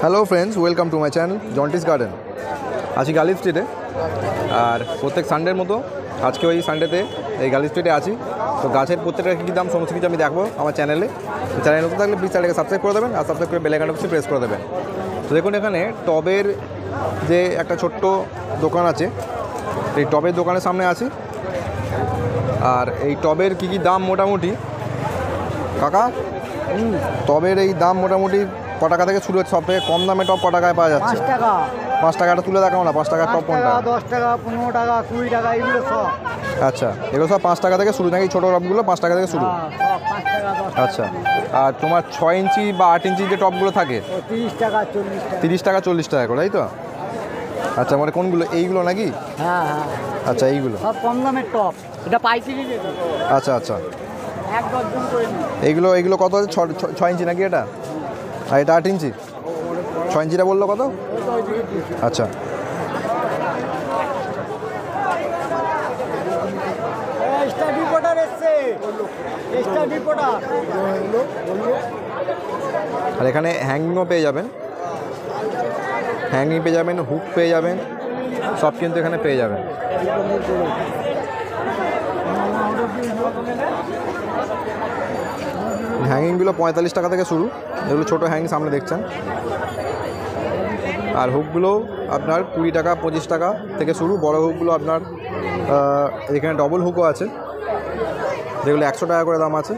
Hello friends, welcome to my channel জন্টিস garden. আছি গার্লি স্ট্রিটে, আর প্রত্যেক সানডের মতো আজকে ওই সানডেতে এই গার্লি স্ট্রিটে আছি। তো গাছের প্রত্যেকটা কী দাম সমস্ত কিছু আমি দেখবো আমার চ্যানেলে। তো চ্যানেল নতুন থাকলে প্লিজ চ্যানেলকে সাবস্ক্রাইব করে দেবেন, আর সাবস্ক্রাইব করে বেল আইকনটা অবশ্যই প্রেস করে দেবেন। তো দেখুন, এখানে টবের যে একটা ছোট্ট দোকান আছে, এই টবের দোকানের সামনে আছি। আর এই টবের কী দাম মোটামুটি কাকা, টবের এই দাম মোটামুটি ক টাকা থেকে শুরু হচ্ছে? সব থেকে কম দামে টব ক টাকায় পাওয়া যাচ্ছে? 5 টাকা। 5 টাকাটা তুলে দেখাও না। 5 টাকার টব কোনটা? 10 টাকা, 15 টাকা, 20 টাকা, এগুলো সব। আচ্ছা, এগুলো সব 5 টাকা থেকে শুরু নাকি? ছোটো টবগুলো 5 টাকা থেকে শুরু? সব 5 টাকা, 10 টাকা। আচ্ছা, আর তোমার 6 ইঞ্চি বা 8 ইঞ্চি যে টবগুলো থাকে 30 টাকা, 40 টাকা। 30 টাকা 40 টাকা করে, তাই তো? আচ্ছা, মানে কোনগুলো? এইগুলো নাকি? হ্যাঁ হ্যাঁ, আচ্ছা, এইগুলো সব কম দামের টপ। এটা পাইকারি রেট। আচ্ছা আচ্ছা, এক ডজন করে নিন। এইগুলো কত আছে? 6 ইঞ্চি নাকি এটা? আর এটা 8 ইঞ্চি? 6 ইঞ্চিটা বললো কত? আচ্ছা, স্টাডি রিপোর্টার এসছে, স্টাডি রিপোর্টার। আর এখানে হ্যাঙ্গিংও পেয়ে যাবেন, হ্যাঙ্গিং পেয়ে যাবেন, হুক পেয়ে যাবেন, সব কিন্তু এখানে পেয়ে যাবেন। হ্যাঙ্গিংগুলো 45 টাকা থেকে শুরু, এগুলো ছোটো হ্যাঙ্গিং সামনে দেখছেন। আর হুকগুলো আপনার 20 টাকা 25 টাকা থেকে শুরু। বড় হুকগুলো আপনার এখানে ডবল হুকও আছে, যেগুলো 100 টাকা করে দাম আছে।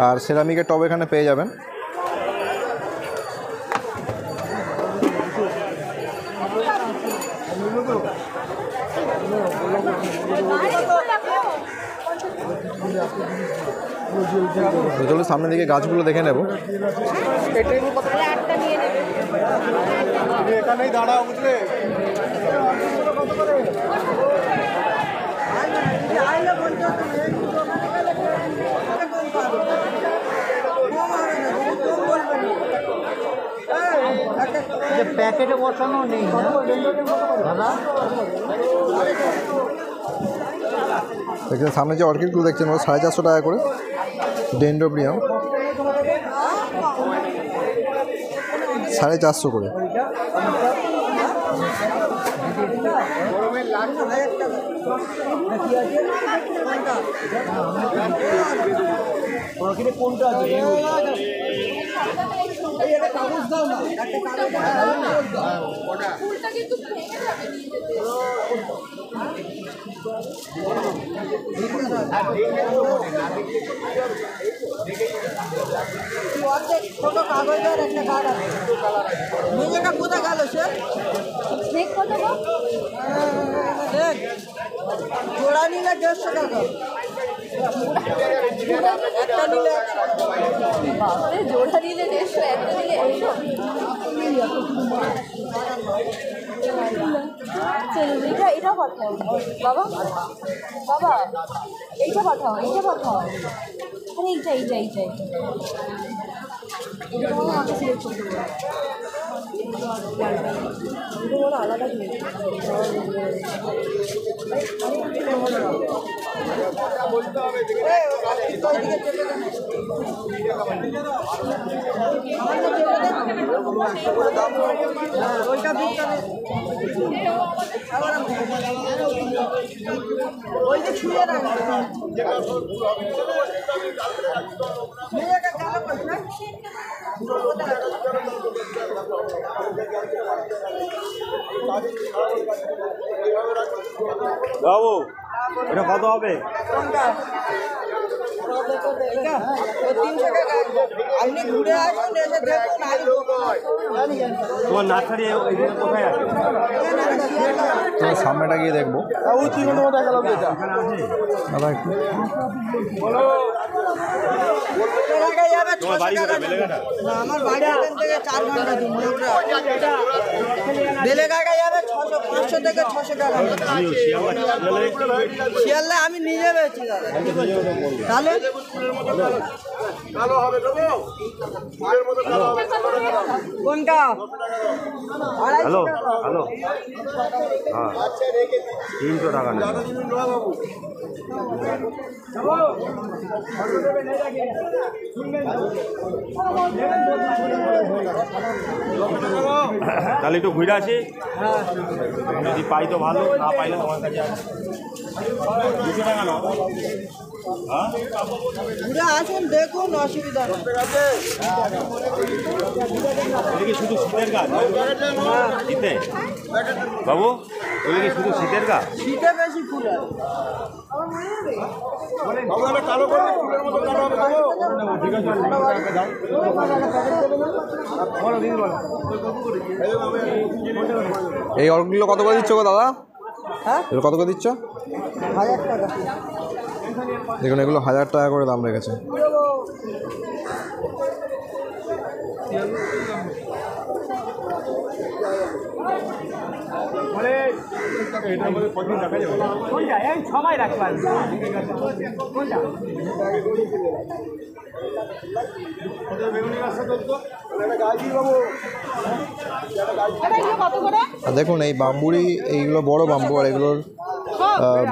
আর সেরামিকের টব এখানে পেয়ে যাবেন। চলো সামনের দিকে গাছগুলো দেখে নেব। এখানেই দাঁড়াও, বুঝলে? প্যাকেটে বসানো নেই না দাদা। দেখছেন সামনে যে অর্কিডগুলো দেখছেন, ও 450 টাকা করে। ডেন্ড্রোবিয়াম 450 করে। কোনটা আছে? ছোট কাগজের একটা কার্ড আছে। নিজেটা কোথায় গেল সে? দেখ কত গো? দেখ, জোড়া নিলে 150 টাকা, একটা নিলে 100। জোড়া নিলে 150, একটা নিলে 100। এটা পাঠাও বাবা, বাবা এইটা পাঠাও, এইটা পাঠাও। আরে এইটা আমাকে সিলেক্ট করতে বলো। আলাদা ওই যে ছুঁয়ে রাখা বাবু, এটা কত হবে? আপনি ঘুরে আসুন, এসে দেখুন। তোমার নার্সারি কোথায় আছে? তো সামনেটা গিয়ে দেখবো। দাদা একটু তোমার বাড়ি কোথায়? বেলেঘাটা? না, আমার বাড়ি এখান থেকে 4 ঘন্টা দূর। বেলেঘাটা যাবে 500 থেকে 600 টাকা। শিয়ালদা আমি নিজে বেছি দাদা। তাহলে কোনটা হ্যালো হ্যালো হ্যাঁ 300 টাকা নেই তাহলে একটু ঘুরে আসি যদি পাই তো ভালো না পাইলে তোমার কাছে আছে 200 টাকা নাও হ্যাঁ ঘুরে আসুন দেখুন অসুবিধা নেই এটা কি শুধু শীতের গাছ শীতে বাবু এটা কি শুধু শীতের গাছ শীতে বেশি ফুল আছে এই অর্কগুলো কত করে দিচ্ছ গো দাদা? হ্যাঁ এগুলো কত করে দিচ্ছ? 1000 টাকা দেখুন এগুলো 1000 টাকা করে দাম রেখেছে। কোনটা এই সময় রাখবেন কোনটা আর দেখুন এই বাম্বুরই এইগুলো বড় বাম্বু, আর এগুলোর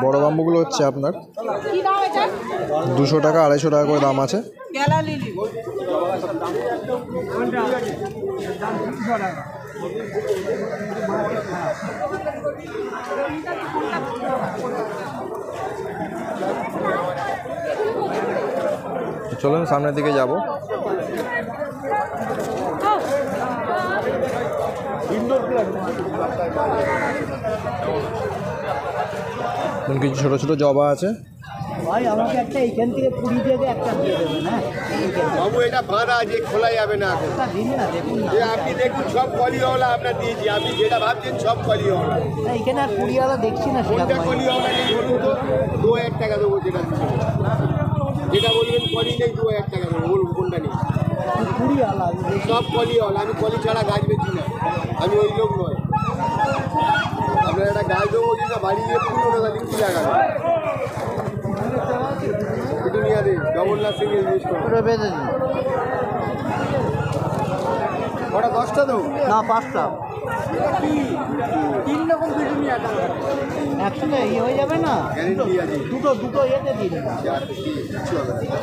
বড় বাম্বুগুলো হচ্ছে আপনার 200 টাকা 250 টাকা করে দাম আছে। কেলা লিলি চলুন সামনের দিকে যাব। কিছু ছোট ছোট জবা আছে। ভাই আমাকে একটা এইখান থেকে 20 থেকে একটা দিয়ে দেবেন হ্যাঁ বাবু এটা বাঁধা আছে, খোলা যাবে না এখন। একটা দিন না দেখুন না আপনি দেখুন সব কলিওয়ালা আপনার দিয়েছি, আপনি যেটা ভাবছেন সব কলিওয়ালা। এইখানে আর 20 ওয়ালা দেখছি না কোনটা কলিওয়ালা নেই বলুন তো? 2000 টাকা দেবো যেটা দিচ্ছেন। যেটা বলবেন কলি নেই 2000 টাকা দেবো, বলুন কোনটা নেই? 20 ওয়ালা সব কলিওয়ালা, আমি কলি ছাড়া গাছ বেচি না, আমি ওই লোক নয়। আপনার একটা গাছ দেবো যেটা বাড়ি গিয়ে 15 টাকা দিন কি লাগাবে? দুনিয়া দিন জগন্নাথ সিং ইউজ করো। পুরো বেঁধে দিন ওটা 10টা দেবো না 5টা 3 রকম ভিডিও নিয়ে আসা একসঙ্গে ইয়ে হয়ে যাবে না গ্যারেন্টি আছে। দুটো এতে দিন কিছু হবে না।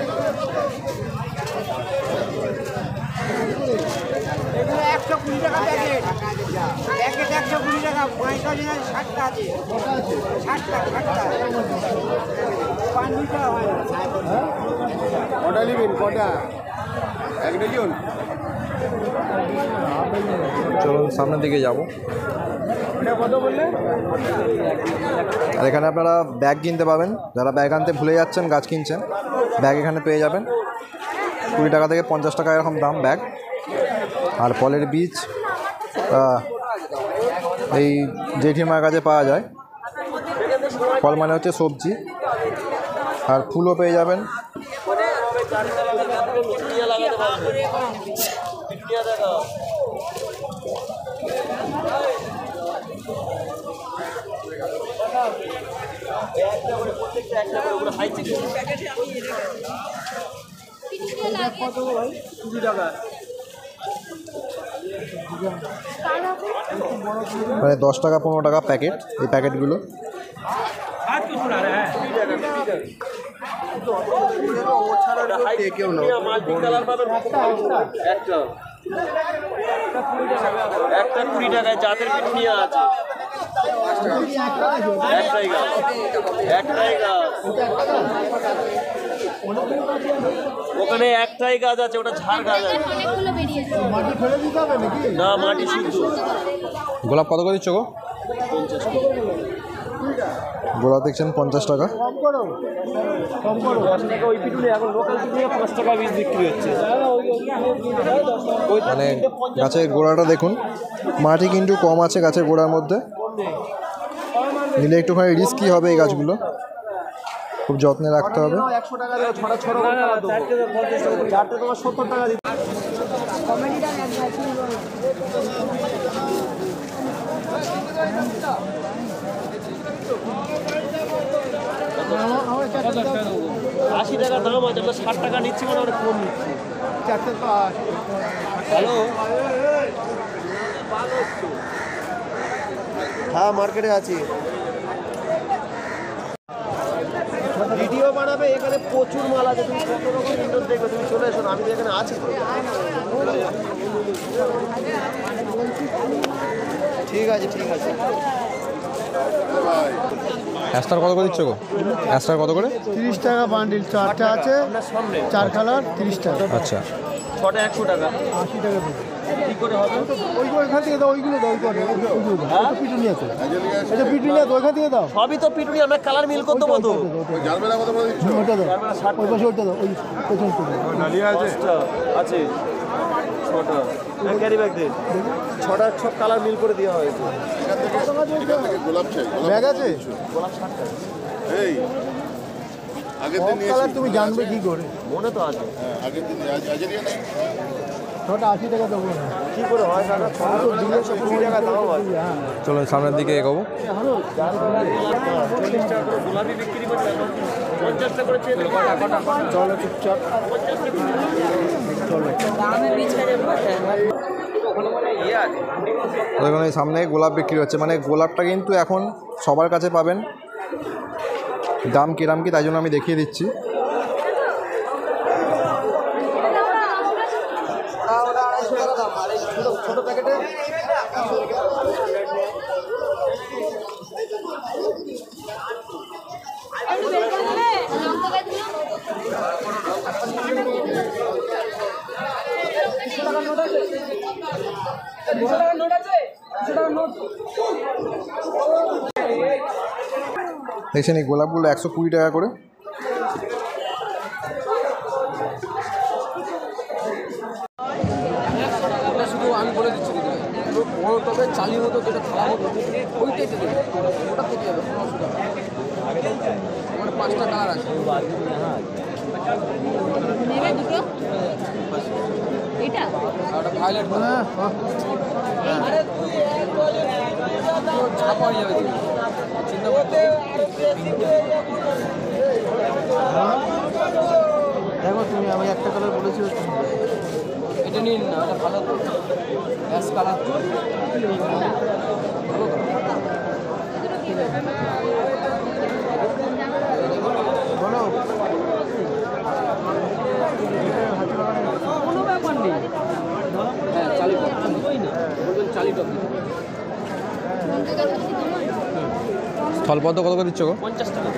এগুলো 120 টাকা প্যাকেট প্যাকেট 120 টাকা 45 60টা আছে 60টা 5 টাকা হয় না কটা নেবেন? কটা? 1 ডজন? চলুন সামনের দিকে যাব। আর এখানে আপনারা ব্যাগ কিনতে পাবেন, যারা ব্যাগ আনতে ভুলে যাচ্ছেন, গাছ কিনছেন, ব্যাগ এখানে পেয়ে যাবেন। 20 টাকা থেকে 50 টাকা এরকম দাম ব্যাগ। আর ফলের বীজ এই জেঠিমার কাছে পাওয়া যায়। ফল মানে হচ্ছে সবজি, আর ফুলও পেয়ে যাবেন। মানে 10 টাকা 15 টাকা প্যাকেট এই প্যাকেটগুলো। একটা 20 টাকায় জাতের পিটুনিয়া আছে, একটাই গাছ ওখানে একটাই গাছ আছে, ওটা ঝাড় গাছ আছে না, মাটি শুদ্ধ। গোলাপ কত করে দিচ্ছ গো? গোলাপ দেখছেন 50 টাকা। ওই পিটুনিয়া এখন লোকাল পিটুনিয়া 5 টাকা বীজ বিক্রি হচ্ছে। মানে গাছের গোড়াটা দেখুন, মাটি কিন্তু কম আছে গাছের গোড়ার মধ্যে। নিলে একটুখানি রিস্কি হবে এই গাছগুলো, খুব যত্নে রাখতে হবে। 100 টাকা দেবো, ছড়া ছড়া করে দেবো। চারটে তোমার 70 টাকা দিচ্ছি। 80 টাকা দাম আছে, আমরা 60 টাকা নিচ্ছি মানে আমরা কম নিচ্ছি। হ্যালো, হ্যাঁ মার্কেটে আছি। ভিডিও বানাবে, এখানে প্রচুর মাল আছে, তুমি কত রকম ইন্ডোর দেখবে, তুমি চলে এসো না, আমি তো এখানে আছি। ঠিক আছে ঠিক আছে। অ্যাস্টার কত করে দিচ্ছ গো? অ্যাস্টার কত করে? 30 টাকা বান্ডিল, 4টা আছে, আপনার সামনে 4 কালার 30 টাকা। আচ্ছা, 6টা 100 টাকা। 80 টাকা পিস। কি করে হবে? ওইখান থেকে দাও, ওইগুলো দাও, ওইগুলো দাও। এটা পিটুনিয়া তো, এটা পিটুনিয়া তো, ওইখান থেকে দাও। সবই তো পিটুনি, আমরা কালার মিল করতে দেবো তো। ওটা দাও, ওই পাশে ওটা দাও, ওই পেছনটা দাও। আছে 6টা ক্যারি ব্যাগ দে, 6টা সব কালার মিল করে দেওয়া হয়েছে। ব্যাগ আছে? এই আগের দিন নিয়ে কালার তুমি জানবে কি করে? মনে তো আছে। আগের দিন আজেরিয়া নাই ওটা 80 টাকা দেবো না। কি করে হয় দাদা? 20 টাকা দাও আছে। চলো সামনের দিকে এগোবো। 40 টাকা করে গোলাপি বিক্রি করছে, 50 টাকা করে চেয়ে চলো চুপচাপ। ওইখানে সামনে গোলাপ বিক্রি হচ্ছে, মানে গোলাপটা কিন্তু এখন সবার কাছে পাবেন। দাম কিরাম কি তাই জন্য আমি দেখিয়ে দিচ্ছি। ছোট প্যাকেটে দেখছেন এই গোলাপগুলো 120 টাকা করে। শুধু আমি বলে দিচ্ছি দিদি ভাই, বড় টবে চালির মতো যেটা থালা মতো ওইটাই দেবে, ওটা থেকে যাবে, কোনো অসুবিধা নেই। মানে 5টা কালার আছে। নেবে দুটো এটা আর ওটা ভায়োলেট কালার, ছাপা হয়ে যাবে দিদি, চিন্তা করতে হবে। দেখো তুমি, আমি একটা কালার বলেছি, এটা নিন না, এটা ভালো তো, গ্যাস কালার তো ভালো তো। বলো কোনো ব্যাপার নেই। হ্যাঁ, 40 টাকা বলবেন, 40 টাকা। স্থলপদ্ম কত করে দিচ্ছ গো? 50 টাকা।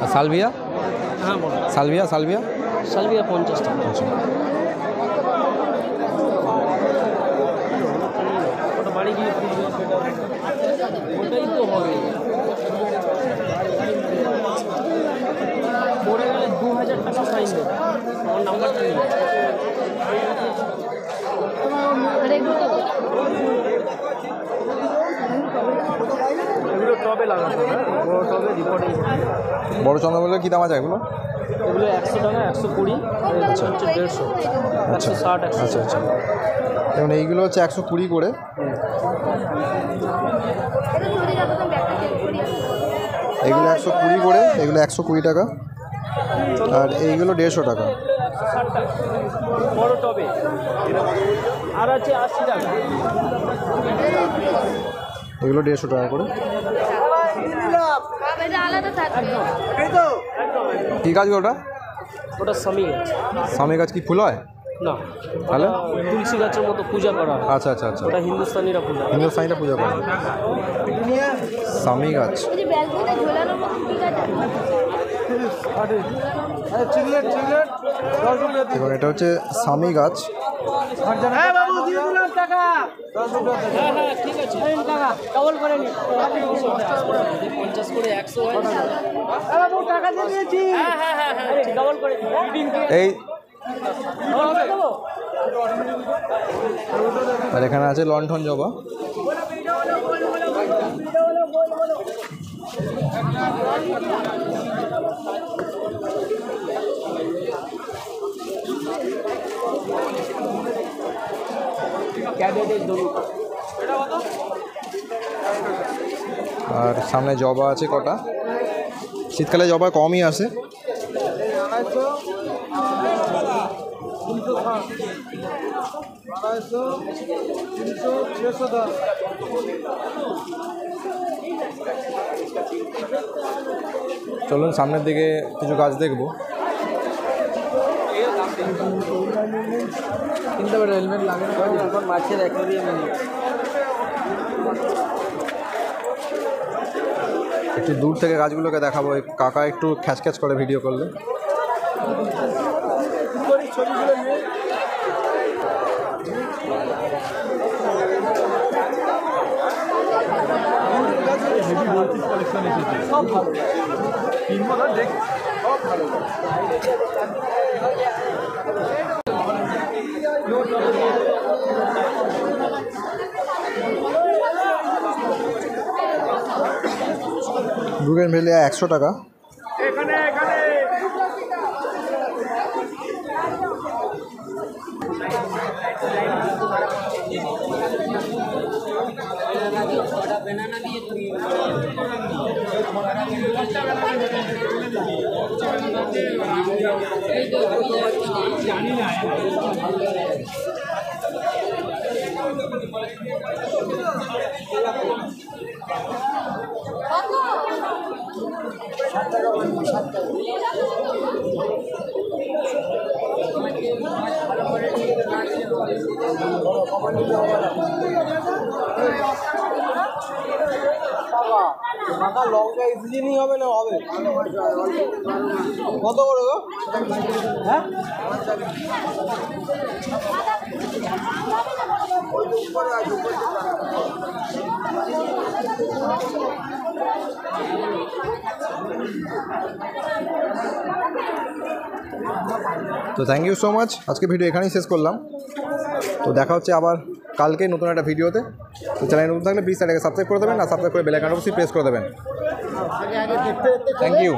আর সালভিয়া? হ্যাঁ বলো। সালভিয়া সালভিয়া সালভিয়া 50 টাকা। আচ্ছা, ওটা বাড়ি গিয়ে ওটাই তো হবে। পড়ে গেলে 2000 টাকা ফাইন দেবে, আমার নাম্বারটা নিয়ে। এগুলো টবে লাগানো, বড় টবে রিপোর্টিং। বড় চন্দ্রমল্লিকা কী দাম আছে এগুলো? এগুলো 100 টাকা, 120, হচ্ছে 150, আচ্ছা 160, আচ্ছা আচ্ছা। এবং এইগুলো হচ্ছে 120 করে। এগুলো 120 করে, এগুলো 120 টাকা, আর এইগুলো 150 টাকা। 60 টাকা বড় টবে। আর আছে 80 টাকা। এগুলো 150 টাকা করে। আলাদা থাকবে। কী গাছ গো ওটা? ওটা স্বামী গাছ। স্বামী গাছ কি ফুল হয়? না, তাহলে? তুলসী গাছের মতো পূজা করা হয়। আচ্ছা আচ্ছা আচ্ছা, ওটা হিন্দুস্তানিরা পূজা করে। হিন্দুস্তানিটা পূজা করে স্বামী গাছ। ওই যে ব্যালকনিতে ঝোলানোর মতো কি গাছ আছে? এবং এটা হচ্ছে স্বামী গাছ। হ্যাঁ বাবু, দিয়ে দিলাম টাকা। হ্যাঁ হ্যাঁ ঠিক আছে, টাকা ডবল করে নি। 50 করে 100 হয়। বাবু টাকা দিয়ে দিয়েছি। হ্যাঁ হ্যাঁ হ্যাঁ ডবল করে দিন। এই আর এখানে আছে লণ্ঠন জবা। আর সামনে জবা আছে কটা, শীতকালে জবা কমই আসে। চলুন সামনের দিকে কিছু গাছ দেখবো। কিন্তু হেলমেট লাগে না, এখন মাছের অ্যাকোয়ারিয়াম নেই। একটু দূর থেকে গাছগুলোকে দেখাবো, এই কাকা একটু খ্যাচ করে ভিডিও করলে। বুগেনভেলিয়া 100 টাকা। লঙ্কা ইজিলি হবে না হবে কত করে গো? হ্যাঁ তো থ্যাংক ইউ সো মাচ, আজকে ভিডিও এখানেই শেষ করলাম। তো দেখা হচ্ছে আবার কালকে নতুন একটা ভিডিওতে। তো চ্যানেল নতুন থাকলে প্লিজ চ্যানেলকে সাবস্ক্রাইব করে দেবেন, আর সাবস্ক্রাইব করে বেল আইকনটা অবশ্যই প্রেস করে দেবেন। Thank you.